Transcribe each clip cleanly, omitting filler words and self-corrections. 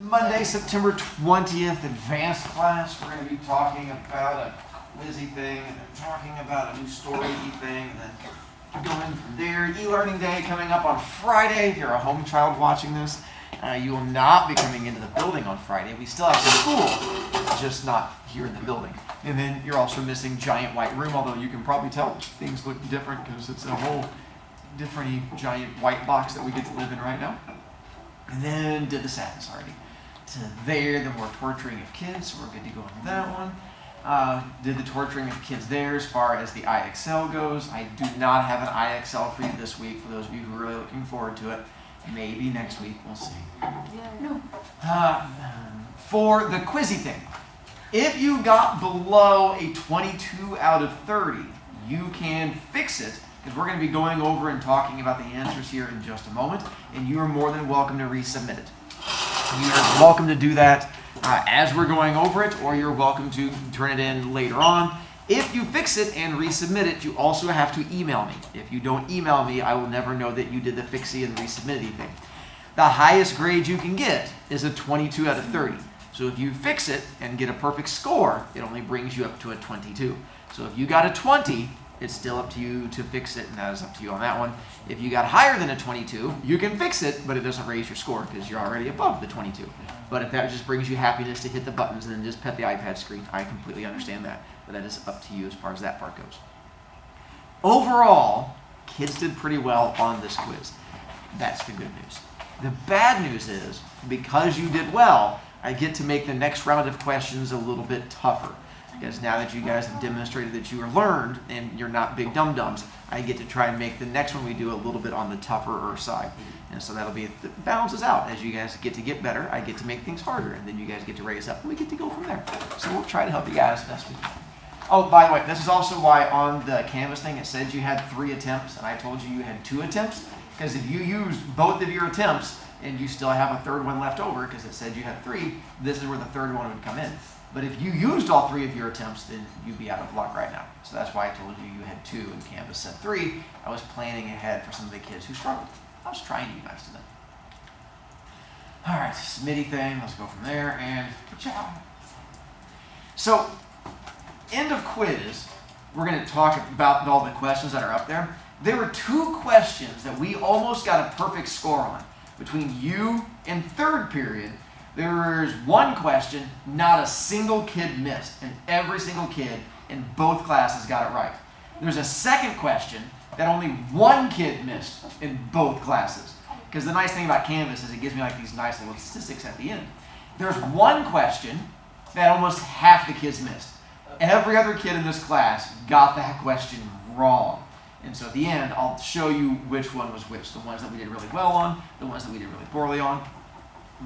Monday, September 20th, advanced class. We're going to be talking about a quizzy thing, and then talking about a new story thing, and then going from there. E-learning day coming up on Friday. If you're a home child watching this, you will not be coming into the building on Friday. We still have school, just not here in the building. And then you're also missing giant white room, although you can probably tell things look different because it's a whole different giant white box that we get to live in right now. And then did the sadness already. To there, the more torturing of kids, so we're good to go on that one. Did the torturing of kids there as far as the IXL goes. I do not have an IXL for you this week, for those of you who are really looking forward to it. Maybe next week, we'll see. No. For the quizzy thing, if you got below a 22 out of 30, you can fix it, because we're going to be going over and talking about the answers here in just a moment, and you are more than welcome to resubmit it. You are welcome to do that as we're going over it, or you're welcome to turn it in later on. If you fix it and resubmit it, you also have to email me. If you don't email me, I will never know that you did the fixie and resubmitty thing. The highest grade you can get is a 22 out of 30. So if you fix it and get a perfect score, it only brings you up to a 22. So if you got a 20, it's still up to you to fix it, and that is up to you on that one. If you got higher than a 22, you can fix it, but it doesn't raise your score because you're already above the 22. But if that just brings you happiness to hit the buttons and then just pet the iPad screen, I completely understand that. But that is up to you as far as that part goes. Overall, kids did pretty well on this quiz. That's the good news. The bad news is, because you did well, I get to make the next round of questions a little bit tougher. Because now that you guys have demonstrated that you are learned and you're not big dum-dums, I get to try and make the next one we do a little bit on the tougher side. And so that'll be, it balances out. As you guys get better, I get to make things harder, and then you guys get to raise up, and we get to go from there. So we'll try to help you guys as best we can. Oh, by the way, this is also why on the Canvas thing it said you had 3 attempts, and I told you had 2 attempts, because if you used both of your attempts and you still have a third one left over, because it said you had 3, this is where the third one would come in. But if you used all 3 of your attempts, then you'd be out of luck right now. So that's why I told you you had 2 and Canvas said 3. I was planning ahead for some of the kids who struggled. I was trying you guys today. All right, Smitty thing, let's go from there, and ciao. So, end of quiz, we're going to talk about all the questions that are up there. There were 2 questions that we almost got a perfect score on. Between you and third period, there was 1 question not a single kid missed, and every single kid in both classes got it right. There's a second question that only 1 kid missed in both classes. Because the nice thing about Canvas is it gives me like these nice little statistics at the end. There's 1 question that almost half the kids missed. Every other kid in this class got that question wrong. And so at the end, I'll show you which one was which. The ones that we did really well on, the ones that we did really poorly on.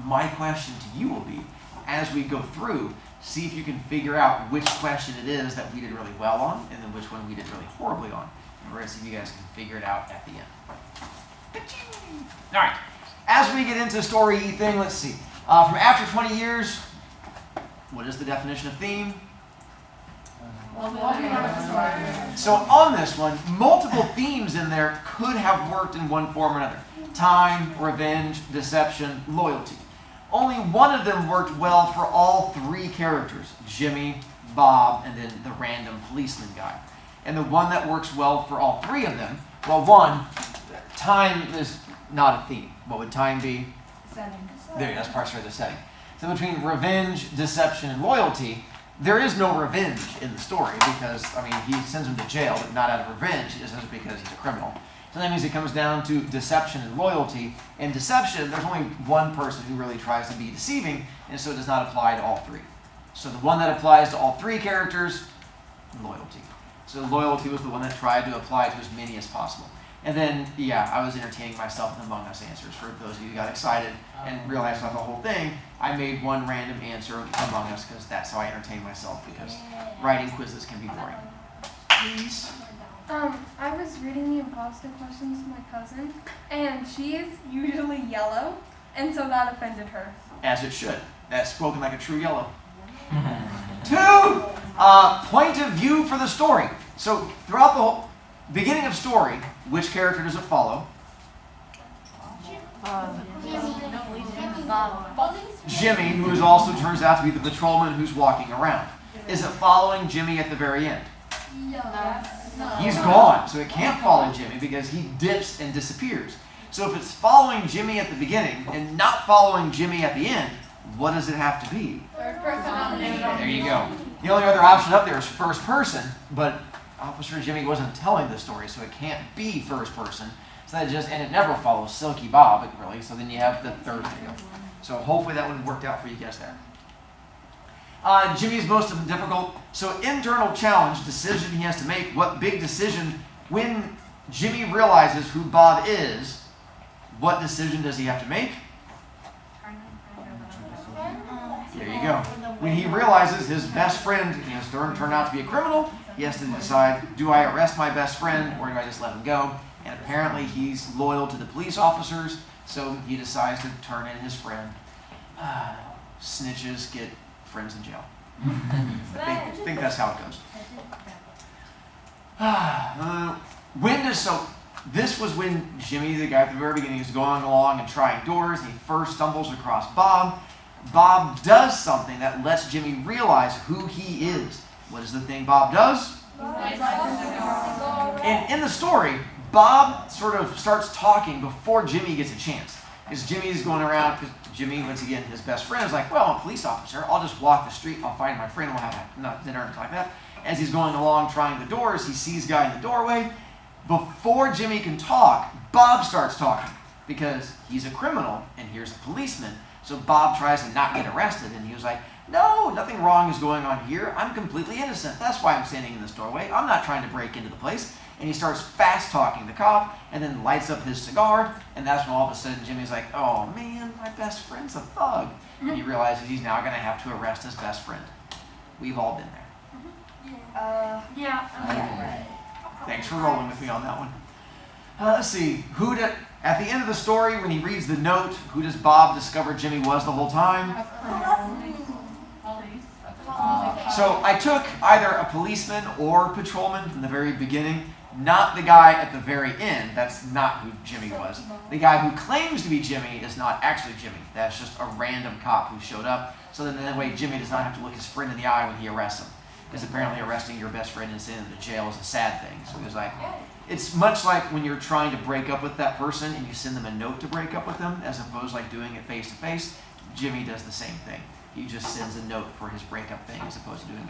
My question to you will be, as we go through, see if you can figure out which question it is that we did really well on, and then which one we did really horribly on. And we're going to see if you guys can figure it out at the end. All right, as we get into the story thing, let's see. From after 20 years, what is the definition of theme? So on this one, multiple themes in there could have worked in one form or another. Time, revenge, deception, loyalty. Only one of them worked well for all 3 characters, Jimmy, Bob, and then the random policeman guy. And the one that works well for all 3 of them, well, one, time is not a theme. What would time be? Setting. There, that's partially the setting. So between revenge, deception, and loyalty, there is no revenge in the story because, I mean, he sends him to jail, but not out of revenge. He just does it because he's a criminal. So that means it comes down to deception and loyalty. In deception, there's only one person who really tries to be deceiving, and so it does not apply to all 3. So the one that applies to all 3 characters, loyalty. So loyalty was the one that tried to apply to as many as possible. And then, yeah, I was entertaining myself with Among Us answers. For those of you who got excited and realized about the whole thing, I made one random answer Among Us because that's how I entertain myself, because writing quizzes can be boring. Please. I was reading the imposter questions to my cousin, and she is usually yellow, and so that offended her. As it should. That's spoken like a true yellow. 2, point of view for the story. So throughout the whole beginning of story, which character does it follow? Jimmy, who is also turns out to be the patrolman who's walking around. Is it following Jimmy at the very end? He's gone, so it can't follow Jimmy because he dips and disappears. So if it's following Jimmy at the beginning and not following Jimmy at the end, what does it have to be? There you go. The only other option up there is first person, but Officer Jimmy wasn't telling the story, so it can't be first person. So that just, and it never follows Silky Bob, really, so then you have the third video. So hopefully that one worked out for you guys there. Jimmy's most difficult, so internal challenge, decision he has to make. What big decision, when Jimmy realizes who Bob is, what decision does he have to make? There you go. When he realizes his best friend is turned out to be a criminal, he has to decide, do I arrest my best friend or do I just let him go? And apparently he's loyal to the police officers, so he decides to turn in his friend. Snitches get friends in jail. I think that's how it goes. This was when Jimmy, the guy at the very beginning, is going along and trying doors. And he first stumbles across Bob. Bob does something that lets Jimmy realize who he is. What is the thing Bob does? And in the story, Bob sort of starts talking before Jimmy gets a chance. Because Jimmy's going around, because Jimmy, once again, his best friend, is like, well, I'm a police officer. I'll just walk the street. I'll find my friend. We'll have dinner and like that. As he's going along trying the doors, he sees a guy in the doorway. Before Jimmy can talk, Bob starts talking because he's a criminal and here's a policeman. So Bob tries to not get arrested, and he was like, no, nothing wrong is going on here. I'm completely innocent. That's why I'm standing in this doorway. I'm not trying to break into the place. And he starts fast talking the cop and then lights up his cigar. And that's when all of a sudden Jimmy's like, oh man, my best friend's a thug. And he realizes he's now going to have to arrest his best friend. We've all been there. Yeah. Thanks for rolling with me on that one. Let's see. At the end of the story, when he reads the note, who does Bob discover Jimmy was the whole time? So I took either a policeman or patrolman from the very beginning, not the guy at the very end. That's not who Jimmy was. The guy who claims to be Jimmy is not actually Jimmy. That's just a random cop who showed up. So then that way Jimmy does not have to look his friend in the eye when he arrests him. Because apparently arresting your best friend and sending him to jail is a sad thing. So he was like, it's much like when you're trying to break up with that person and you send them a note to break up with them, as opposed to like doing it face to face. Jimmy does the same thing. He just sends a note for his breakup thing as opposed to doing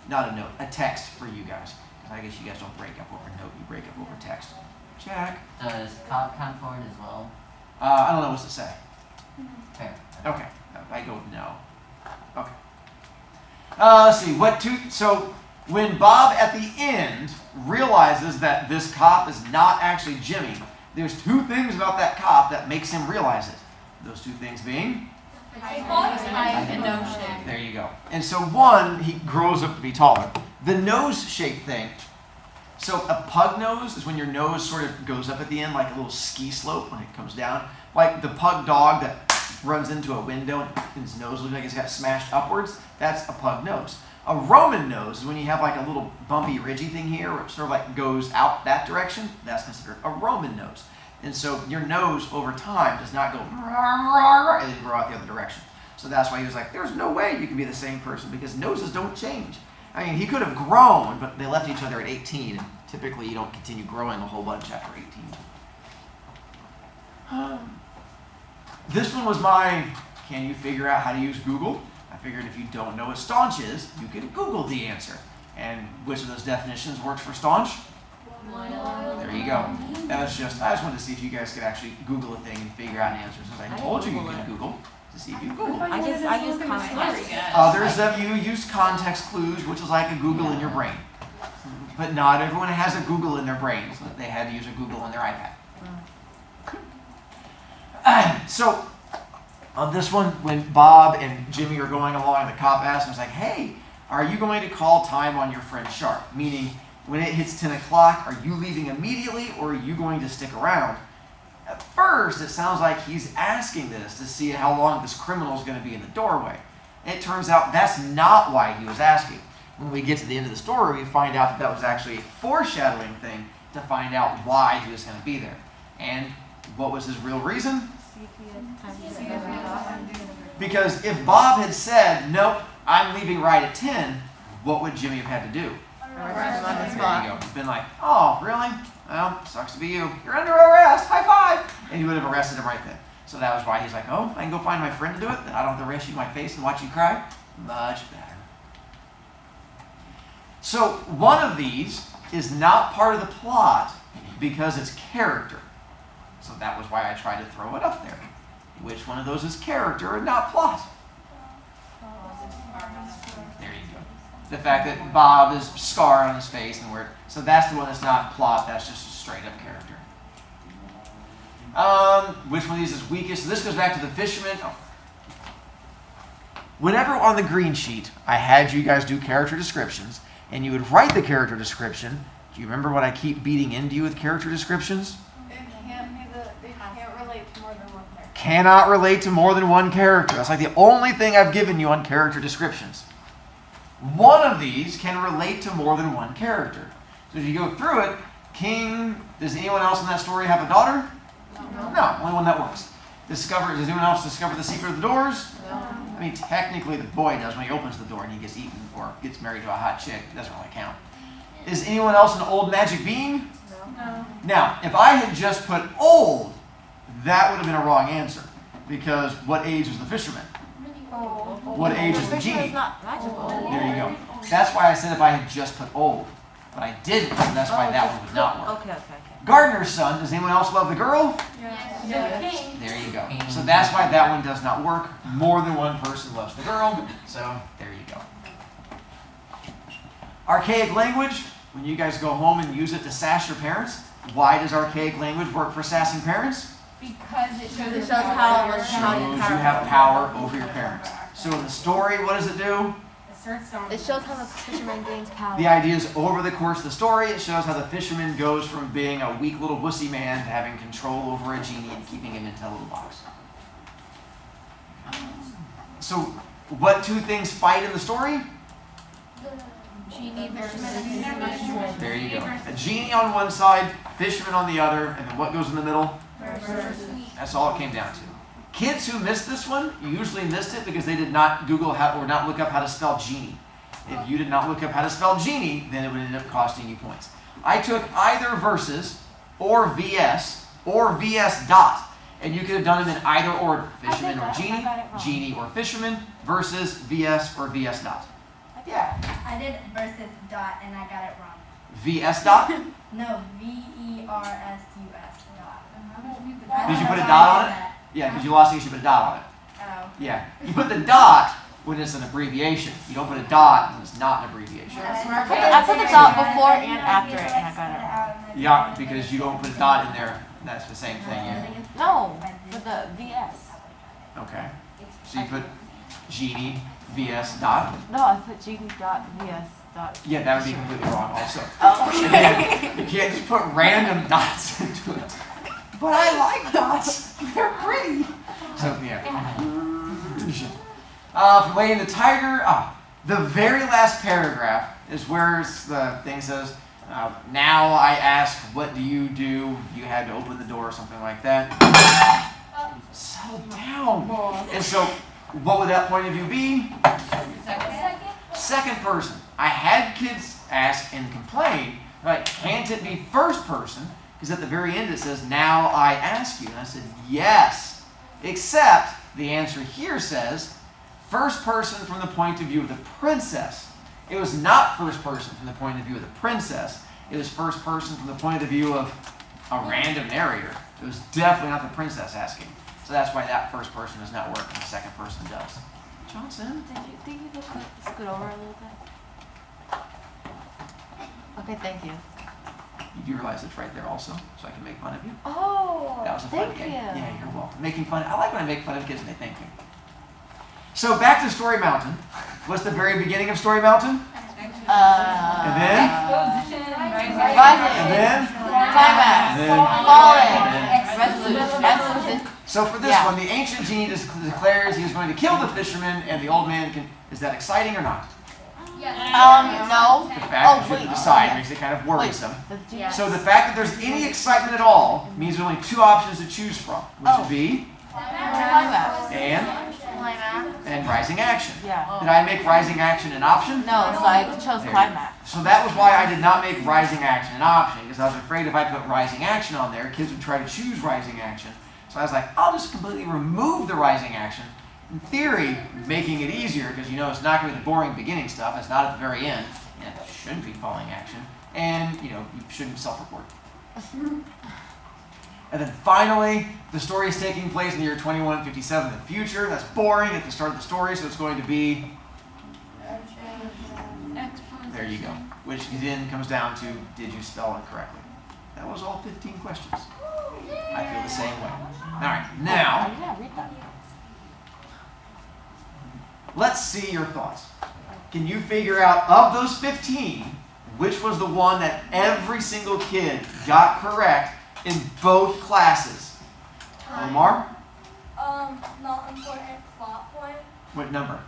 not a note, a text for you guys. Because I guess you guys don't break up over note, you break up over text. Jack? Does cop count for it as well? I don't know what to say. Fair. Okay, I go with no. Okay. Let's see, so when Bob at the end realizes that this cop is not actually Jimmy, there's two things about that cop that makes him realize it. Those two things being? Height and nose shape. There you go. And so one, he grows up to be taller. The nose shape thing, so a pug nose is when your nose sort of goes up at the end like a little ski slope when it comes down. Like the pug dog that runs into a window and his nose looks like it's got smashed upwards, that's a pug nose. A Roman nose is when you have like a little bumpy, ridgy thing here where it sort of like goes out that direction. That's considered a Roman nose. And so your nose over time does not go and then grow out the other direction. So that's why he was like, there's no way you can be the same person because noses don't change. I mean, he could have grown, but they left each other at 18. And typically you don't continue growing a whole bunch after 18. This one was my, can you figure out how to use Google? I figured if you don't know what staunch is, you can Google the answer. And which of those definitions works for staunch? There you go. I just wanted to see if you guys could actually Google a thing and figure out an answer. Since I told you you can Google to see if you Google. I use context. Others of you use context clues, which is like a Google in your brain. But not everyone has a Google in their brain, so they had to use a Google on their iPad. So, on this one, when Bob and Jimmy are going along, the cop asks him, he's like, hey, are you going to call time on your friend Sharp? Meaning, when it hits 10 o'clock, are you leaving immediately or are you going to stick around? At first, it sounds like he's asking this to see how long this criminal is going to be in the doorway. And it turns out that's not why he was asking. When we get to the end of the story, we find out that was actually a foreshadowing thing to find out why he was going to be there. And what was his real reason? Because if Bob had said, nope, I'm leaving right at 10, what would Jimmy have had to do? There you go. Been like, oh, really? Well, sucks to be you. You're under arrest. High five. And he would have arrested him right then. So that was why he's like, oh, I can go find my friend to do it. Then I don't have to arrest you in my face and watch you cry. Much better. So one of these is not part of the plot because it's character. So that was why I tried to throw it up there. Which one of those is character and not plot? There you go. The fact that Bob is scarred on his face and so that's the one that's not plot, that's just a straight up character. Which one of these is weakest? So this goes back to the fisherman. Oh. Whenever on the green sheet I had you guys do character descriptions and you would write the character description, do you remember what I keep beating into you with character descriptions? Cannot relate to more than one character. That's like the only thing I've given you on character descriptions. One of these can relate to more than one character. So as you go through it, King, does anyone else in that story have a daughter? No, only one that works. Does anyone else discover the secret of the doors? No. I mean, technically the boy does when he opens the door and he gets eaten or gets married to a hot chick. It doesn't really count. Is anyone else an old magic being? No. Now, if I had just put old, that would have been a wrong answer. Because what age is the fisherman? What age is the genie? Is not magical. There you go. That's why I said if I had just put old. But I didn't, and that's why that one would not work. Okay. Gardener's son, does anyone else love the girl? Yes. There you go. So that's why that one does not work. More than one person loves the girl. So there you go. Archaic language, when you guys go home and use it to sass your parents, why does archaic language work for sassing parents? Because it shows how much Shows you have power over your parents. So in the story, what does it do? It shows how the fisherman gains power. The idea is over the course of the story, it shows how the fisherman goes from being a weak little wussy man to having control over a genie and keeping him in a little box. So, what two things fight in the story? Genie versus There you go. A genie on one side, fisherman on the other, and then what goes in the middle? That's all it came down to. Kids who missed this one, you usually missed it because they did not Google or not look up how to spell genie. If you did not look up how to spell genie, then it would end up costing you points. I took either versus or VS or VS dot, and you could have done them in either order. Fisherman or genie, genie or fisherman, versus VS or VS dot. Yeah. I did versus dot and I got it wrong. VS dot? No, VERSUS dot. Did you put a dot on it? Yeah, because you lost it, you should put a dot on it. Oh. Yeah. You put the dot when it's an abbreviation. You don't put a dot when it's not an abbreviation. I put the dot before and after it, and I got it wrong. Yeah, because you don't put a dot in there. That's the same thing. Yeah. No, with the VS. Okay. So you put genie VS dot. No, I put genie dot VS dot. Yeah, that would be completely wrong also. Oh, okay. You can't just put random dots into it. But I like dots. They're pretty. So yeah. From Lady and the Tiger. The very last paragraph is where the thing says, now I ask, what do? You had to open the door or something like that. Settle down. And so, what would that point of view be? Second person. I had kids ask and complain, like, can't it be first person? Because at the very end it says, now I ask you. And I said, yes. Except the answer here says, first person from the point of view of the princess. It was not first person from the point of view of the princess. It was first person from the point of view of a random narrator. It was definitely not the princess asking. So that's why that first person does not work and the second person does. Johnson? Think you could scoot over a little bit? Okay, thank you. You do realize it's right there also, so I can make fun of you? Oh, That was a fun thank game. you. Yeah, you're welcome. Making fun. I like when I make fun of kids and they thank me. So back to Story Mountain. What's the very beginning of Story Mountain? And then? Rising. And then? Climax. And then? Falling. Resolution. So for this one, the ancient genie declares he is going to kill the fisherman, and the old man can. Is that exciting or not? No. The fact that you have to decide makes it kind of worrisome. Yes. So the fact that there's any excitement at all means there's only two options to choose from, which would be Climax. And rising action. Yeah. Did I make rising action an option? No, so I chose There. climax. So that was why I did not make rising action an option, because I was afraid if I put rising action on there, kids would try to choose rising action. So I was like, I'll just completely remove the rising action. In theory, making it easier, because you know it's not going to be the boring beginning stuff, it's not at the very end, and it shouldn't be falling action, and you know, you shouldn't self-report. And then finally, the story is taking place in the year 2157 in the future. That's boring at the start of the story, so it's going to be, there you go, which then comes down to, did you spell it correctly? That was all 15 questions. I feel the same way. All right, now, Yeah, read that. let's see your thoughts. Can you figure out, of those 15, which was the one that every single kid got correct in both classes? Omar? Not important plot point. What number?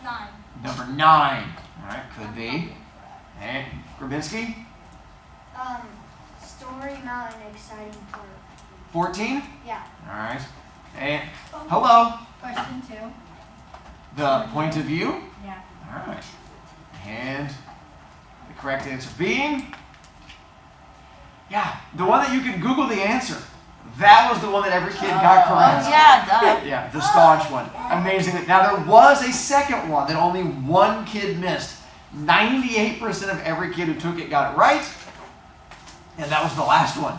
9. Number 9. All right, could be. And Grabinski? Story not an exciting part. 14? Yeah. All right. And hello. Question 2. The point of view? Yeah. All right. And the correct answer being? Yeah, the one that you can Google the answer. That was the one that every kid got correct. Oh, yeah, duh. Yeah, the staunch one. Amazing. Now there was a second one that only one kid missed. 98% of every kid who took it got it right. And that was the last one.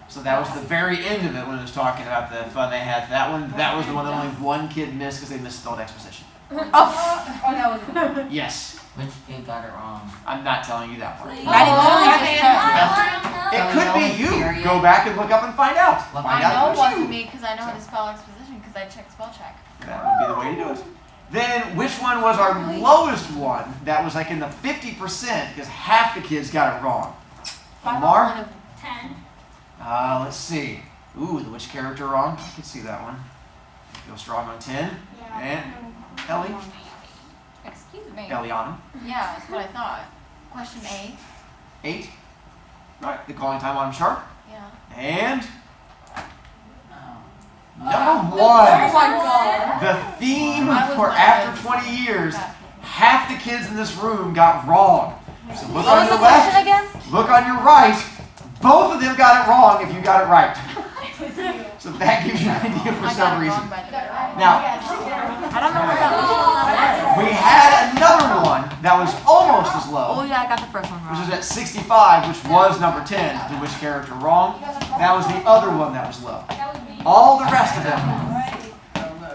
So that was the very end of it when it was talking about the fun they had. That was the one that only one kid missed because they misspelled exposition. Oh, Yes. Which kid got it wrong? I'm not telling you that part. I literally just It could be you. Go back and look up and find out. Look, Find I know out it if wasn't you. me because I know how to spell exposition because I checked spell check. That would be the way to do it. Then, which one was our lowest one that was like in the 50% because half the kids got it wrong? Omar? 10. Let's see. Ooh, the which character wrong? I can see that one. Feel strong on 10. And Ellie? Excuse me. Eliana? Yeah, that's what I thought. Question 8. 8. Right, the calling time on sharp. Yeah. And No. number 1. Oh my god. The theme I was for my after best. 20 years, Okay. half the kids in this room got wrong. So look What on was your the question left, again? look on your right. Both of them got it wrong if you got it right. So that gives you an idea for I some got it reason. wrong by the way. Now, I don't know where that was. we had another one that was almost as Oh low, yeah, I got the first one which was wrong. at 65, which was number 10, the which character wrong. That was the other one that was low. All the rest of them,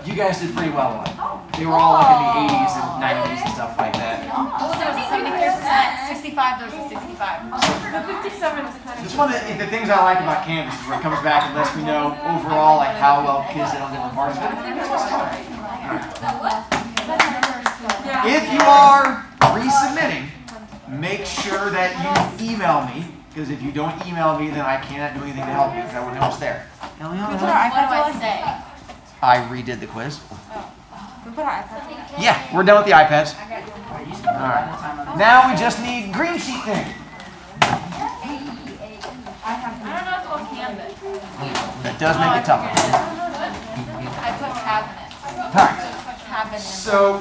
you guys did pretty well on. They were all like in the 80s and 90s and stuff like that. Oh, there was a 73%. 65, there was a 65. The 57 is kind of. It's one of the things I like about Canvas is where it comes back and lets me know overall like how well kids did on different parts of it. If you are resubmitting, make sure that you email me, because if you don't email me, then I cannot do anything to help you because I wouldn't know what's there. What do I say? I redid the quiz. We put our iPad. Yeah, we're done with the iPads. Are you spending Alright. the time on this? Now we just need green sheet thing. I don't know if it's canvas. That does make it tougher. I put cabinet. Alright. Cabinet. So,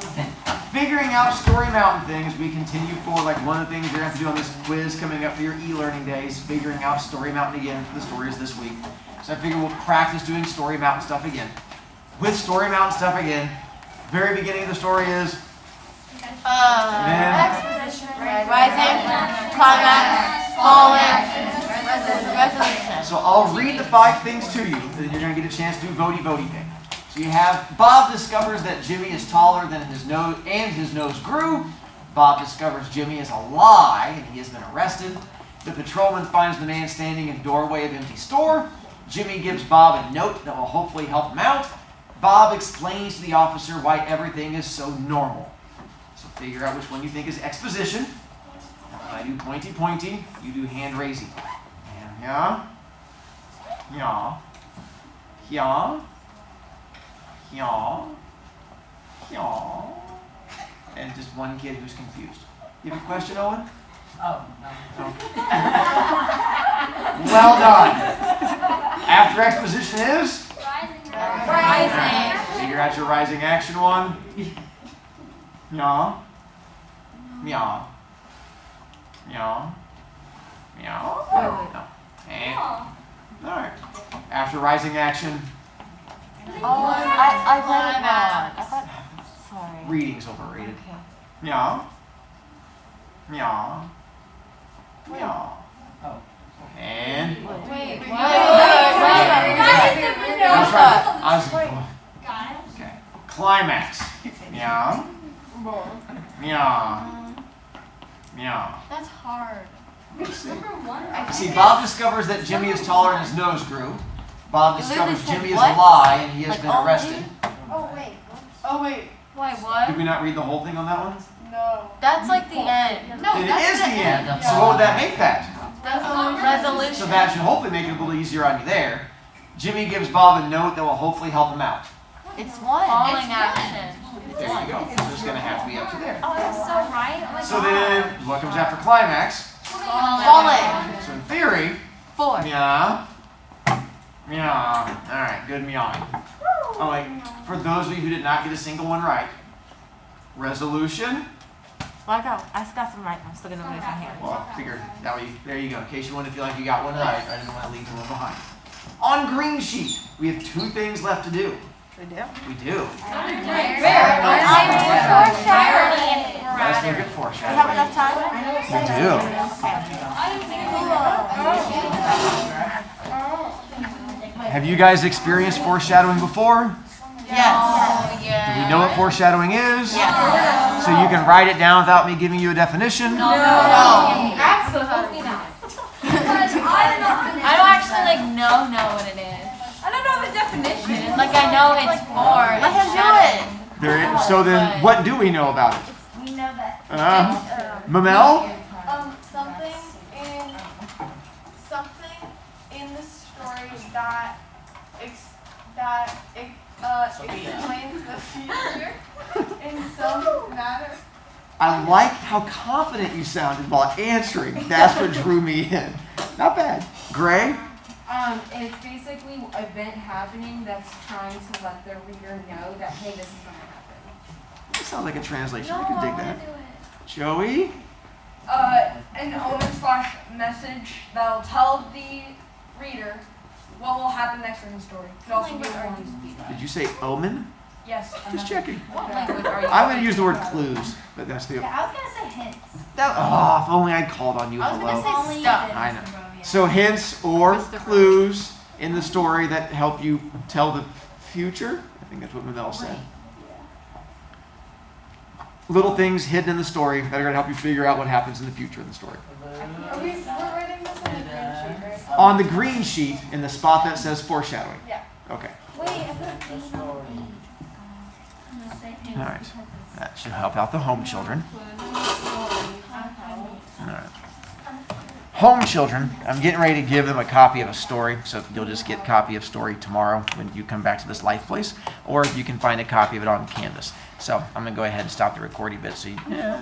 figuring out Story Mountain things, we continue forward. Like one of the things you're going to have to do on this quiz coming up for your e-learning days, figuring out Story Mountain again for the stories this week. So I figure we'll practice doing Story Mountain stuff again. With Story Mountain stuff again, very beginning of the story is, Exposition. Rising. Climax. Falling. Resolution. so I'll read the 5 things to you, then you're going to get a chance to do votey thing. So you have, Bob discovers that Jimmy is taller than his nose, and his nose grew. Bob discovers Jimmy is a lie, and he has been arrested. The patrolman finds the man standing in the doorway of empty store. Jimmy gives Bob a note that will hopefully help him out. Bob explains to the officer why everything is so normal. So figure out which one you think is exposition. I do pointy, you do hand raising. Yeah, yeah, yeah, yeah, yeah, and just one kid who's confused. You have a question, Owen? Oh, no. Well done. After exposition is? Rising. Figure out your rising action one. Meow. Meow. Meow. Meow. Wait. No. And, all right. After rising action, Oh, I read it wrong. I thought. Sorry. reading's overrated. Okay. Meow. Meow. Meow. Oh. And Wait. I was Guys. okay. Climax. Meow. Meow. Meow. That's hard. Number one. See, Bob discovers that Jimmy is taller and his nose grew. Bob You literally discovers said Jimmy is a what? lie and he has Like, been oh, arrested. Oh wait. Oh wait, Wait, what? Did we not read the whole thing on that one? no. That's like the end. No, It that's is the end. end. So what would that make that? Resolution. So that should hopefully make it a little easier on you there. Jimmy gives Bob a note that will hopefully help him out. It's one. Falling action. There you go. It's just going to have to be up to there. Oh, I was so right. Oh my So God. then, what comes after climax? Falling. So in theory, 4. meow, meow. All right, good meowing. Oh wait, for those of you who did not get a single one right, resolution. Well, I got some right. I'm still gonna raise my hand. Well, I figured that way. There you go. In case you wanted to feel like you got one right, I didn't want to leave you one behind. On green sheet, we have 2 things left to do. We do. We do. Let's look at We foreshadowing. have enough time? We do. Have you guys experienced foreshadowing before? Yes. Do we know what foreshadowing is? Yes. So you can write it down without me giving you a definition? No. Absolutely not. I don't actually know what it is. I don't know the definition. Like I know it's for. Let him do it. There, so then, what do we know about it? We know that. Mamel? Something in the story that explains the future in some manner. I like how confident you sounded while answering. That's what drew me in. Not bad. Gray? It's basically an event happening that's trying to let the reader know that, hey, this is going to happen. That sounds like a translation. I can dig that. Joey? An omen/message that'll tell the reader what will happen next in the story. Could also be a warning. Did you say omen? Yes. Just checking. What language are you? I'm going to use the word clues, but that's the. I was gonna say hints. Oh, if only I'd called on you. I was Hello. gonna say stuff. I know. So hints or clues in the story that help you tell the future. I think that's what Manel said. Little things hidden in the story that are going to help you figure out what happens in the future in the story. We're writing this on the green sheet, right? On the green sheet in the spot that says foreshadowing. Yeah. Okay. Wait, I put All right. That should help out the home children. All right. Home children, I'm getting ready to give them a copy of a story, so you'll just get a copy of story tomorrow when you come back to this life place, or you can find a copy of it on Canvas. So I'm going to go ahead and stop the recording bit so you should be good to go.